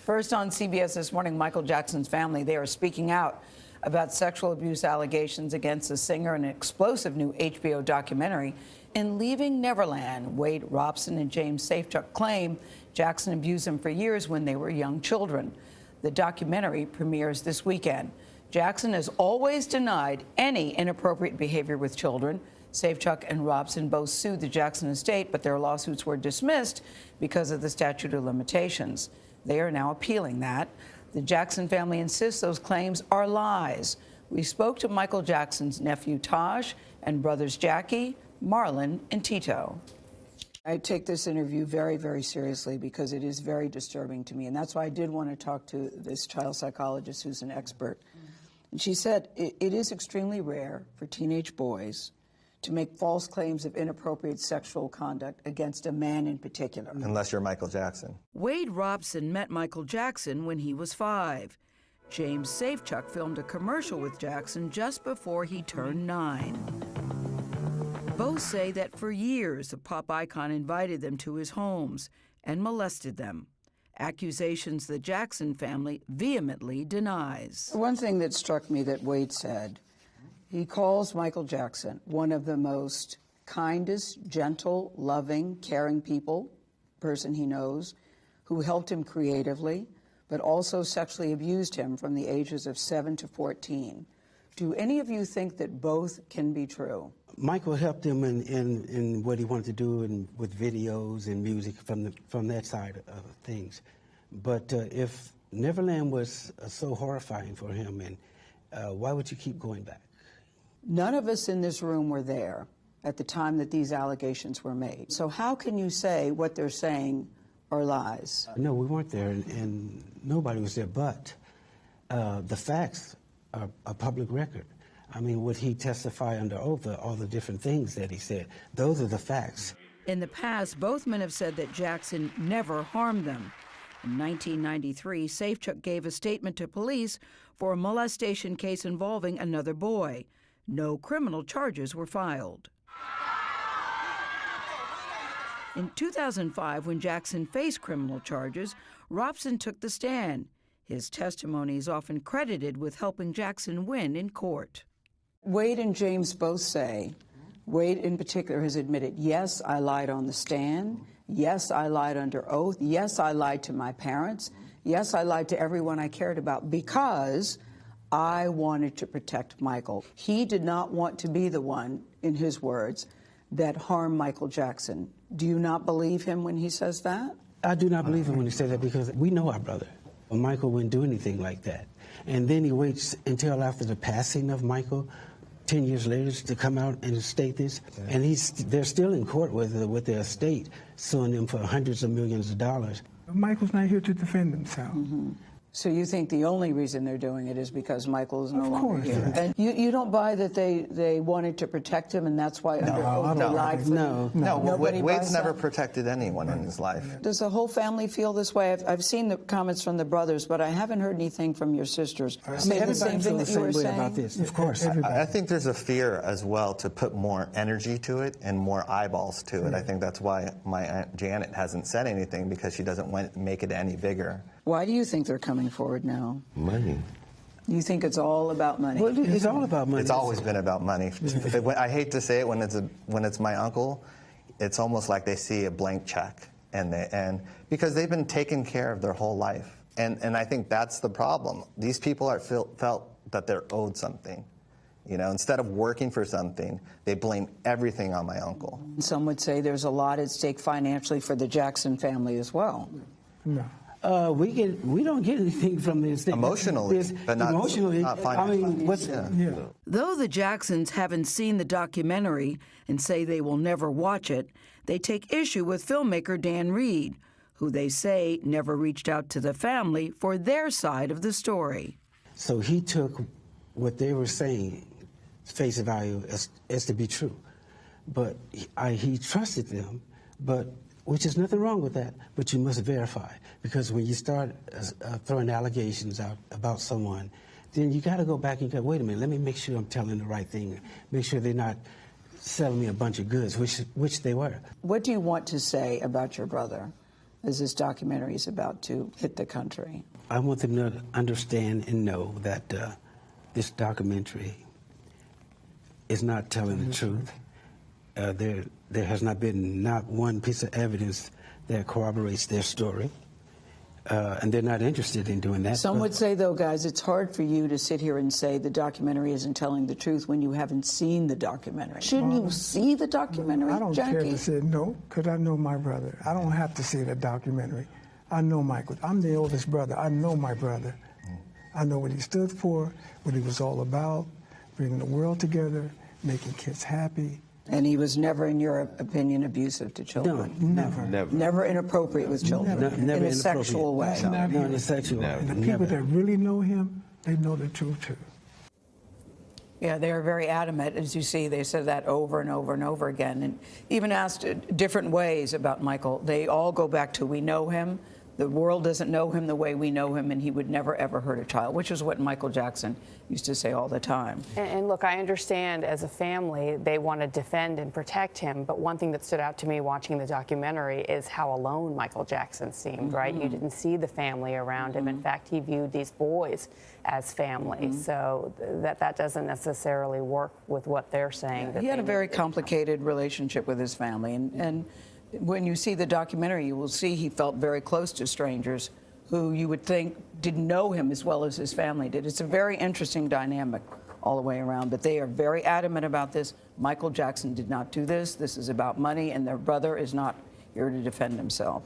First on CBS This Morning, Michael Jackson's family, they are speaking out about sexual abuse allegations against the singer in an explosive new HBO documentary. In Leaving Neverland, Wade Robson and James Safechuck claim Jackson abused them for years when they were young children. The documentary premieres this weekend. Jackson has always denied any inappropriate behavior with children. Safechuck and Robson both sued the Jackson estate, but their lawsuits were dismissed because of the statute of limitations. They are now appealing that. The Jackson family insists those claims are lies. We spoke to Michael Jackson's nephew Taj and brothers Jackie, Marlon, and Tito. I take this interview very, very seriously because it is very disturbing to me. And that's why I did want to talk to this child psychologist who's an expert. And she said it is extremely rare for teenage boys to make false claims of inappropriate sexual conduct against a man in particular. Unless you're Michael Jackson. Wade Robson met Michael Jackson when he was 5. James Safechuck filmed a commercial with Jackson just before he turned 9. Both say that for years the pop icon invited them to his homes and molested them. Accusations the Jackson family vehemently denies. One thing that struck me that Wade said, he calls Michael Jackson one of the most kindest, gentle, loving, caring person he knows, who helped him creatively, but also sexually abused him from the ages of 7 to 14. Do any of you think that both can be true? Michael helped him in what he wanted to do with videos and music from that side of things. But if Neverland was so horrifying for him, and why would you keep going back? None of us in this room were there at the time that these allegations were made. So how can you say what they're saying are lies? No, we weren't there, and nobody was there, but the facts are a public record. I mean, would he testify under oath all the different things that he said? Those are the facts. In the past, both men have said that Jackson never harmed them. In 1993, Safechuck gave a statement to police for a molestation case involving another boy. No criminal charges were filed. In 2005, when Jackson faced criminal charges, Robson took the stand. His testimony is often credited with helping Jackson win in court. Wade and James both say, Wade in particular has admitted, yes, I lied on the stand. Yes, I lied under oath. Yes, I lied to my parents. Yes, I lied to everyone I cared about because I wanted to protect Michael. He did not want to be the one, in his words, that harmed Michael Jackson. Do you not believe him when he says that? I do not believe him when he says that because we know our brother. Michael wouldn't do anything like that. And then he waits until after the passing of Michael, 10 years later, to come out and state this. And they're still in court with their estate, suing them for hundreds of millions of dollars. Michael's not here to defend himself. Mm-hmm. So you think the only reason they're doing it is because Michael is no longer here? And you don't buy that they wanted to protect him and that's why under oath they lied for him? No, Wade's never protected anyone in his life. Does the whole family feel this way? I've seen the comments from the brothers, but I haven't heard anything from your sisters. Everybody feels the same way about this. Of course. I think there's a fear as well to put more energy to it and more eyeballs to it. I think that's why my Aunt Janet hasn't said anything, because she doesn't want to make it any bigger. Why do you think they're coming forward now? Money. You think it's all about money? Well, it's all about money. It's always been about money. I hate to say it, when it's my uncle, it's almost like they see a blank check, and because they've been taken care of their whole life, and I think that's the problem. These people felt that they're owed something. You know, instead of working for something, they blame everything on my uncle. Some would say there's a lot at stake financially for the Jackson family as well. No. We don't get anything from this. Emotionally, but not financially. I mean, Though the Jacksons haven't seen the documentary and say they will never watch it, they take issue with filmmaker Dan Reed, who they say never reached out to the family for their side of the story. So he took what they were saying, face value, as to be true. But he trusted them, which is nothing wrong with that, but you must verify. Because when you start throwing allegations out about someone, then you got to go back and go, wait a minute, let me make sure I'm telling the right thing. Make sure they're not selling me a bunch of goods, which they were. What do you want to say about your brother? as this documentary is about to hit the country? I want them to understand and know that this documentary is not telling the truth. There has not been not one piece of evidence that corroborates their story. And they're not interested in doing that. Some would say, though, guys, it's hard for you to sit here and say the documentary isn't telling the truth when you haven't seen the documentary. Shouldn't you see the documentary, I don't Jackie? care to say no, because I know my brother. I don't have to see the documentary. I know Michael. I'm the oldest brother. I know my brother. I know what he stood for, what he was all about, bringing the world together, making kids happy. And he was never, in your opinion, abusive to children? No, never. Never inappropriate with children? Never in a sexual way? No, in a sexual way. And the people that really know him, they know the truth too. Yeah, they are very adamant. As you see, they said that over and over and over again. And even asked different ways about Michael. They all go back to, we know him. The world doesn't know him the way we know him, and he would never, ever hurt a child, which is what Michael Jackson used to say all the time. And look, I understand as a family, they want to defend and protect him. But one thing that stood out to me watching the documentary is how alone Michael Jackson seemed, right? You didn't see the family around him. In fact, he viewed these boys as family. So that doesn't necessarily work with what they're saying. He had a very complicated relationship with his family. And when you see the documentary, you will see he felt very close to strangers who you would think didn't know him as well as his family did. It's a very interesting dynamic all the way around, but they are very adamant about this. Michael Jackson did not do this. This is about money, and their brother is not here to defend himself.